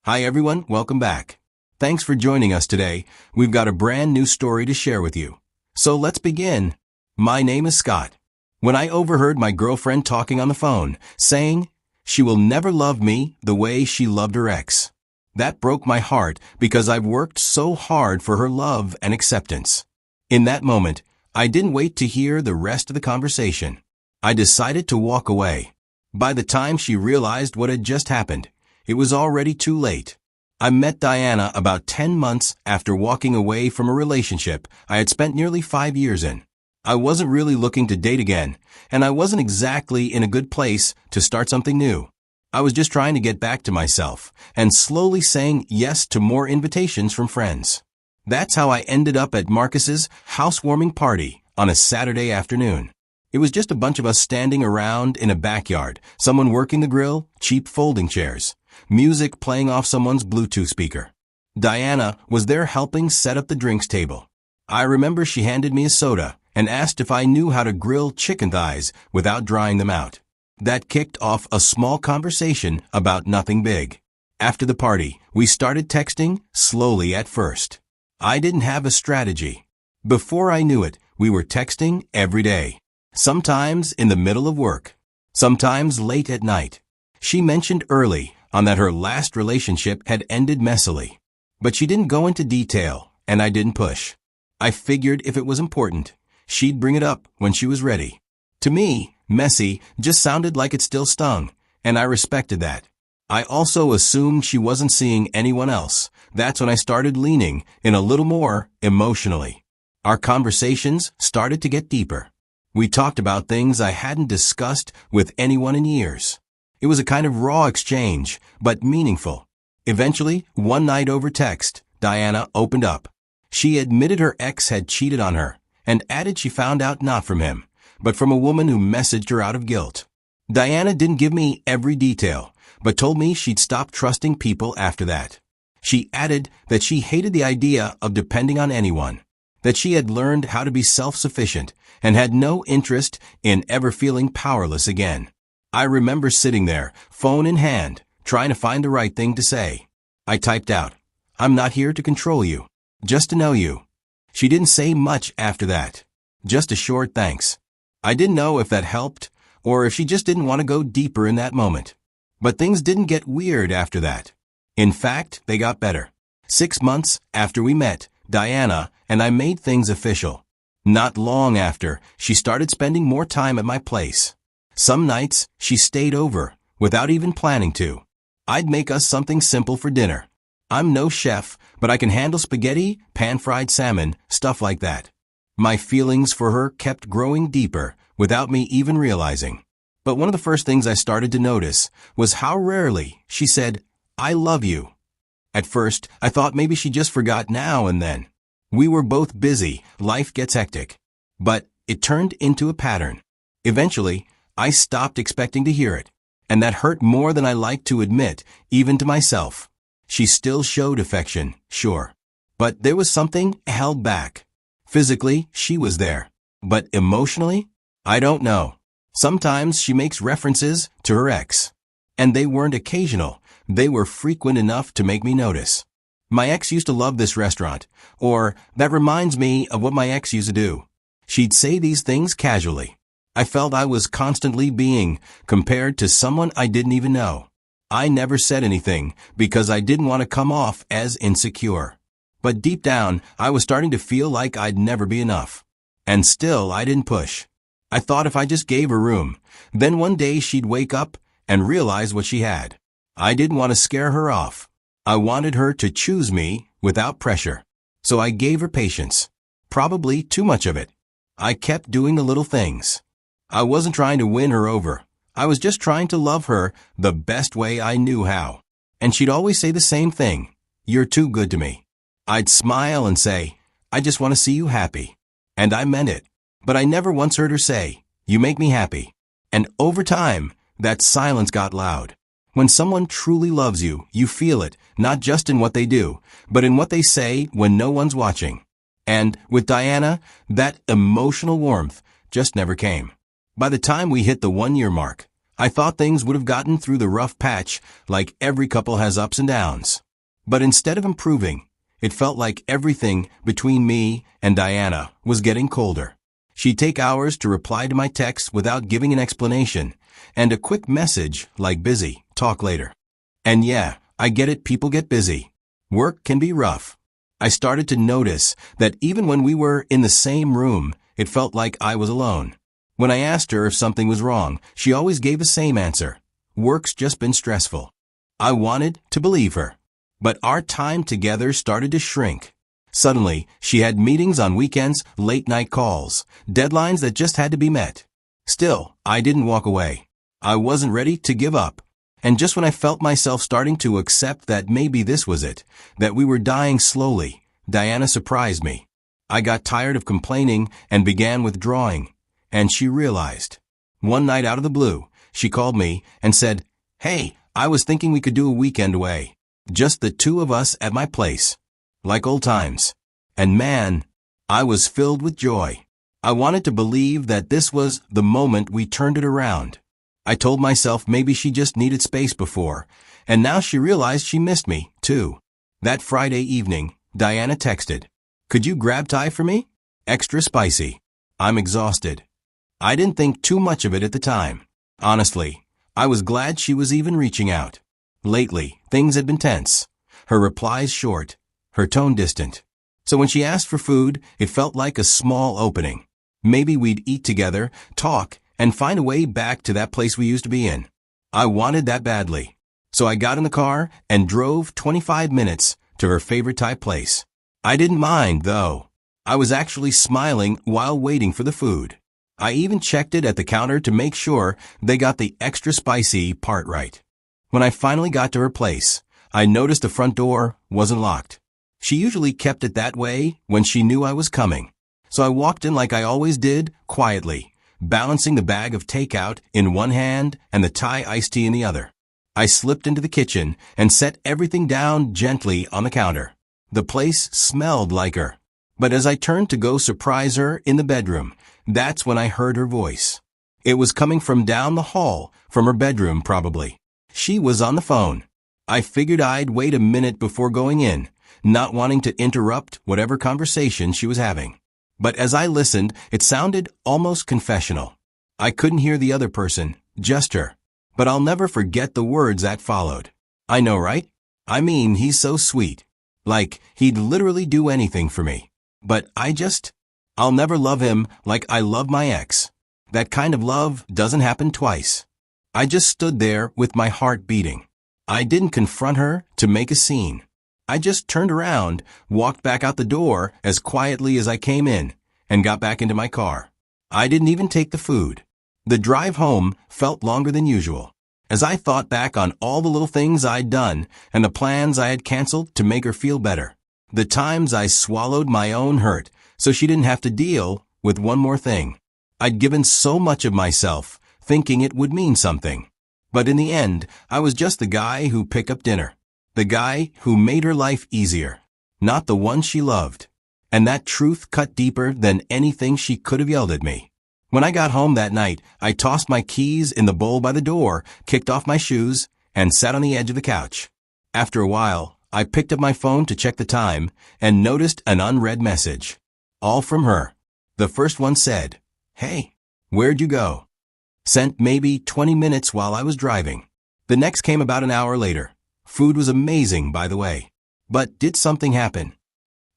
Hi everyone, welcome back. Thanks for joining us today. We've got a brand new story to share with you. So let's begin. My name is Scott. When I overheard my girlfriend talking on the phone, saying she will never love me the way she loved her ex, that broke my heart because I've worked so hard for her love and acceptance. In that moment, I didn't wait to hear the rest of the conversation. I decided to walk away. By the time she realized what had just happened, it was already too late. I met Diana about 10 months after walking away from a relationship I had spent nearly 5 years in. I wasn't really looking to date again, and I wasn't exactly in a good place to start something new. I was just trying to get back to myself and slowly saying yes to more invitations from friends. That's how I ended up at Marcus's housewarming party on a Saturday afternoon. It was just a bunch of us standing around in a backyard, someone working the grill, cheap folding chairs, music playing off someone's Bluetooth speaker. Diana was there helping set up the drinks table. I remember she handed me a soda and asked if I knew how to grill chicken thighs without drying them out. That kicked off a small conversation about nothing big. After the party, we started texting, slowly at first. I didn't have a strategy. Before I knew it, we were texting every day. Sometimes in the middle of work, sometimes late at night. She mentioned early on that her last relationship had ended messily. But she didn't go into detail, and I didn't push. I figured if it was important, she'd bring it up when she was ready. To me, messy just sounded like it still stung, and I respected that. I also assumed she wasn't seeing anyone else. That's when I started leaning in a little more emotionally. Our conversations started to get deeper. We talked about things I hadn't discussed with anyone in years. It was a kind of raw exchange, but meaningful. Eventually, one night over text, Diana opened up. She admitted her ex had cheated on her, and added she found out not from him, but from a woman who messaged her out of guilt. Diana didn't give me every detail, but told me she'd stopped trusting people after that. She added that she hated the idea of depending on anyone, that she had learned how to be self-sufficient and had no interest in ever feeling powerless again. I remember sitting there, phone in hand, trying to find the right thing to say. I typed out, "I'm not here to control you, just to know you." She didn't say much after that, just a short thanks. I didn't know if that helped or if she just didn't want to go deeper in that moment. But things didn't get weird after that. In fact, they got better. 6 months after we met, Diana and I made things official. Not long after, she started spending more time at my place. Some nights, she stayed over, without even planning to. I'd make us something simple for dinner. I'm no chef, but I can handle spaghetti, pan-fried salmon, stuff like that. My feelings for her kept growing deeper, without me even realizing. But one of the first things I started to notice was how rarely she said, "I love you." At first, I thought maybe she just forgot now and then. We were both busy, life gets hectic. But it turned into a pattern. Eventually, I stopped expecting to hear it, and that hurt more than I liked to admit, even to myself. She still showed affection, sure. But there was something held back. Physically, she was there. But emotionally? I don't know. Sometimes she makes references to her ex. And they weren't occasional. They were frequent enough to make me notice. "My ex used to love this restaurant," or "that reminds me of what my ex used to do." She'd say these things casually. I felt I was constantly being compared to someone I didn't even know. I never said anything because I didn't want to come off as insecure. But deep down, I was starting to feel like I'd never be enough. And still, I didn't push. I thought if I just gave her room, then one day she'd wake up and realize what she had. I didn't want to scare her off. I wanted her to choose me without pressure. So I gave her patience. Probably too much of it. I kept doing the little things. I wasn't trying to win her over. I was just trying to love her the best way I knew how. And she'd always say the same thing, "You're too good to me." I'd smile and say, "I just want to see you happy." And I meant it. But I never once heard her say, "You make me happy." And over time, that silence got loud. When someone truly loves you, you feel it, not just in what they do, but in what they say when no one's watching. And with Diana, that emotional warmth just never came. By the time we hit the 1-year mark, I thought things would have gotten through the rough patch like every couple has ups and downs. But instead of improving, it felt like everything between me and Diana was getting colder. She'd take hours to reply to my texts without giving an explanation, and a quick message like busy, talk later. And yeah, I get it, people get busy. Work can be rough. I started to notice that even when we were in the same room, it felt like I was alone. When I asked her if something was wrong, she always gave the same answer. Work's just been stressful. I wanted to believe her. But our time together started to shrink. Suddenly, she had meetings on weekends, late-night calls, deadlines that just had to be met. Still, I didn't walk away. I wasn't ready to give up. And just when I felt myself starting to accept that maybe this was it, that we were dying slowly, Diana surprised me. I got tired of complaining and began withdrawing, and she realized. One night out of the blue, she called me and said, "Hey, I was thinking we could do a weekend away. Just the two of us at my place. Like old times." And man, I was filled with joy. I wanted to believe that this was the moment we turned it around. I told myself maybe she just needed space before, and now she realized she missed me, too. That Friday evening, Diana texted, "Could you grab Thai for me? Extra spicy. I'm exhausted." I didn't think too much of it at the time. Honestly, I was glad she was even reaching out. Lately, things had been tense. Her replies short, her tone distant. So when she asked for food, it felt like a small opening. Maybe we'd eat together, talk, and find a way back to that place we used to be in. I wanted that badly. So I got in the car and drove 25 minutes to her favorite Thai place. I didn't mind, though. I was actually smiling while waiting for the food. I even checked it at the counter to make sure they got the extra spicy part right. When I finally got to her place, I noticed the front door wasn't locked. She usually kept it that way when she knew I was coming. So I walked in like I always did, quietly, balancing the bag of takeout in one hand and the Thai iced tea in the other. I slipped into the kitchen and set everything down gently on the counter. The place smelled like her. But as I turned to go surprise her in the bedroom, that's when I heard her voice. It was coming from down the hall, from her bedroom probably. She was on the phone. I figured I'd wait a minute before going in, not wanting to interrupt whatever conversation she was having. But as I listened, it sounded almost confessional. I couldn't hear the other person, just her. But I'll never forget the words that followed. "I know, right? I mean, he's so sweet. Like, he'd literally do anything for me. But I'll never love him like I love my ex. That kind of love doesn't happen twice." I just stood there with my heart beating. I didn't confront her to make a scene. I just turned around, walked back out the door as quietly as I came in, and got back into my car. I didn't even take the food. The drive home felt longer than usual, as I thought back on all the little things I'd done and the plans I had canceled to make her feel better. The times I swallowed my own hurt so she didn't have to deal with one more thing. I'd given so much of myself, thinking it would mean something. But in the end, I was just the guy who picked up dinner. The guy who made her life easier. Not the one she loved. And that truth cut deeper than anything she could have yelled at me. When I got home that night, I tossed my keys in the bowl by the door, kicked off my shoes, and sat on the edge of the couch. After a while, I picked up my phone to check the time and noticed an unread message. All from her. The first one said, "Hey, where'd you go?" Sent maybe 20 minutes while I was driving. The next came about an hour later. Food was amazing, by the way. But did something happen?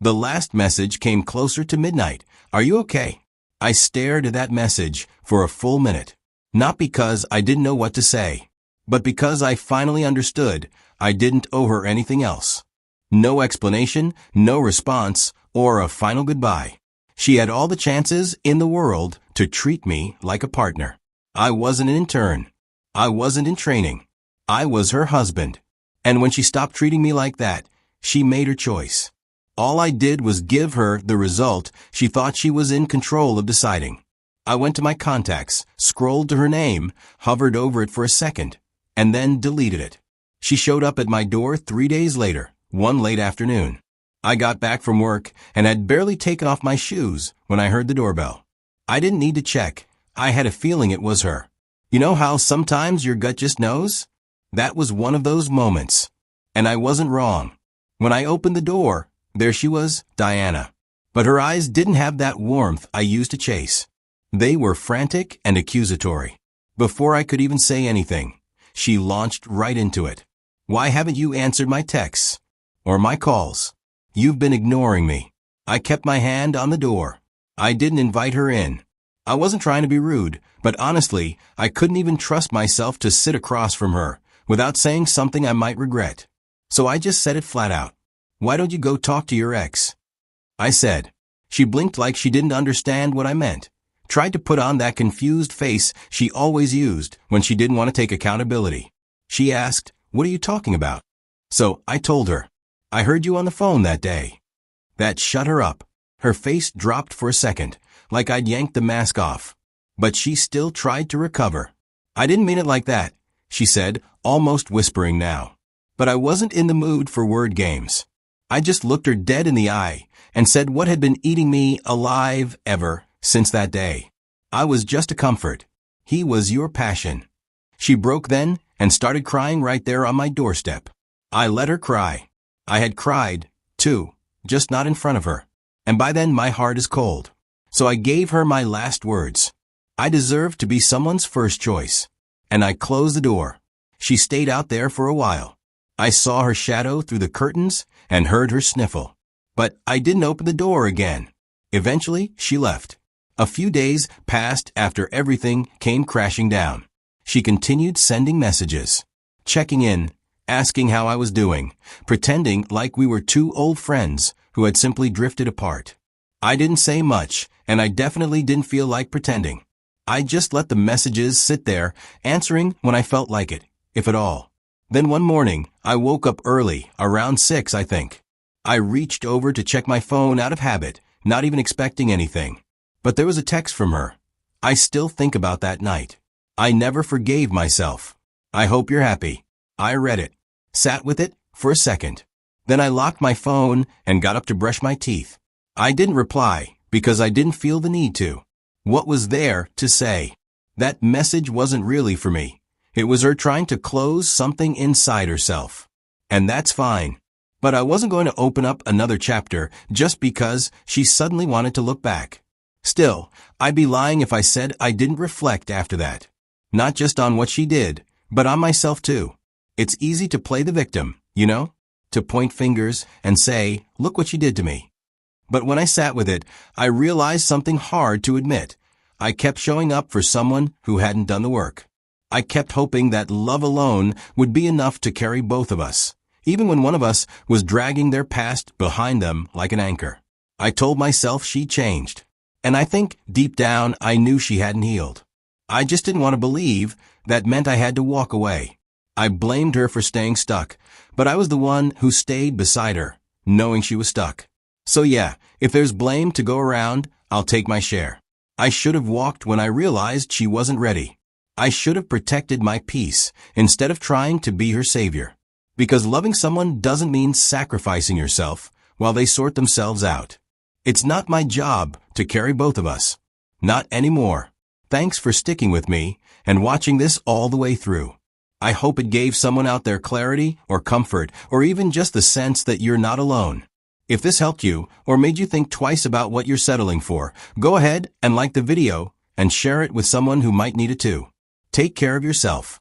The last message came closer to midnight. "Are you okay?" I stared at that message for a full minute. Not because I didn't know what to say, but because I finally understood I didn't owe her anything else. No explanation, no response, or a final goodbye. She had all the chances in the world to treat me like a partner. I wasn't an intern. I wasn't in training. I was her husband. And when she stopped treating me like that, she made her choice. All I did was give her the result she thought she was in control of deciding. I went to my contacts, scrolled to her name, hovered over it for a second, and then deleted it. She showed up at my door 3 days later, one late afternoon. I got back from work and had barely taken off my shoes when I heard the doorbell. I didn't need to check. I had a feeling it was her. You know how sometimes your gut just knows? That was one of those moments. And I wasn't wrong. When I opened the door, there she was, Diana. But her eyes didn't have that warmth I used to chase. They were frantic and accusatory. Before I could even say anything, she launched right into it. Why haven't you answered my texts? Or my calls? You've been ignoring me. I kept my hand on the door. I didn't invite her in. I wasn't trying to be rude, but honestly, I couldn't even trust myself to sit across from her without saying something I might regret. So I just said it flat out. Why don't you go talk to your ex? I said. She blinked like she didn't understand what I meant. Tried to put on that confused face she always used when she didn't want to take accountability. She asked, "What are you talking about?" So I told her. I heard you on the phone that day. That shut her up. Her face dropped for a second, like I'd yanked the mask off. But she still tried to recover. I didn't mean it like that, she said, almost whispering now. But I wasn't in the mood for word games. I just looked her dead in the eye and said what had been eating me alive ever since that day. I was just a comfort. He was your passion. She broke then and started crying right there on my doorstep. I let her cry. I had cried, too, just not in front of her. And by then my heart is cold. So I gave her my last words. I deserved to be someone's first choice. And I closed the door. She stayed out there for a while. I saw her shadow through the curtains and heard her sniffle. But I didn't open the door again. Eventually, she left. A few days passed after everything came crashing down. She continued sending messages, checking in, asking how I was doing, pretending like we were two old friends who had simply drifted apart. I didn't say much, and I definitely didn't feel like pretending. I just let the messages sit there, answering when I felt like it, if at all. Then one morning, I woke up early, around 6, I think. I reached over to check my phone out of habit, not even expecting anything. But there was a text from her. I still think about that night. I never forgave myself. I hope you're happy. I read it, sat with it for a second. Then I locked my phone and got up to brush my teeth. I didn't reply because I didn't feel the need to. What was there to say? That message wasn't really for me. It was her trying to close something inside herself. And that's fine. But I wasn't going to open up another chapter just because she suddenly wanted to look back. Still, I'd be lying if I said I didn't reflect after that. Not just on what she did, but on myself too. It's easy to play the victim, you know? To point fingers and say, look what she did to me. But when I sat with it, I realized something hard to admit. I kept showing up for someone who hadn't done the work. I kept hoping that love alone would be enough to carry both of us, even when one of us was dragging their past behind them like an anchor. I told myself she changed. And I think, deep down, I knew she hadn't healed. I just didn't want to believe that meant I had to walk away. I blamed her for staying stuck, but I was the one who stayed beside her, knowing she was stuck. So yeah, if there's blame to go around, I'll take my share. I should have walked when I realized she wasn't ready. I should have protected my peace instead of trying to be her savior. Because loving someone doesn't mean sacrificing yourself while they sort themselves out. It's not my job to carry both of us. Not anymore. Thanks for sticking with me and watching this all the way through. I hope it gave someone out there clarity or comfort or even just the sense that you're not alone. If this helped you or made you think twice about what you're settling for, go ahead and like the video and share it with someone who might need it too. Take care of yourself.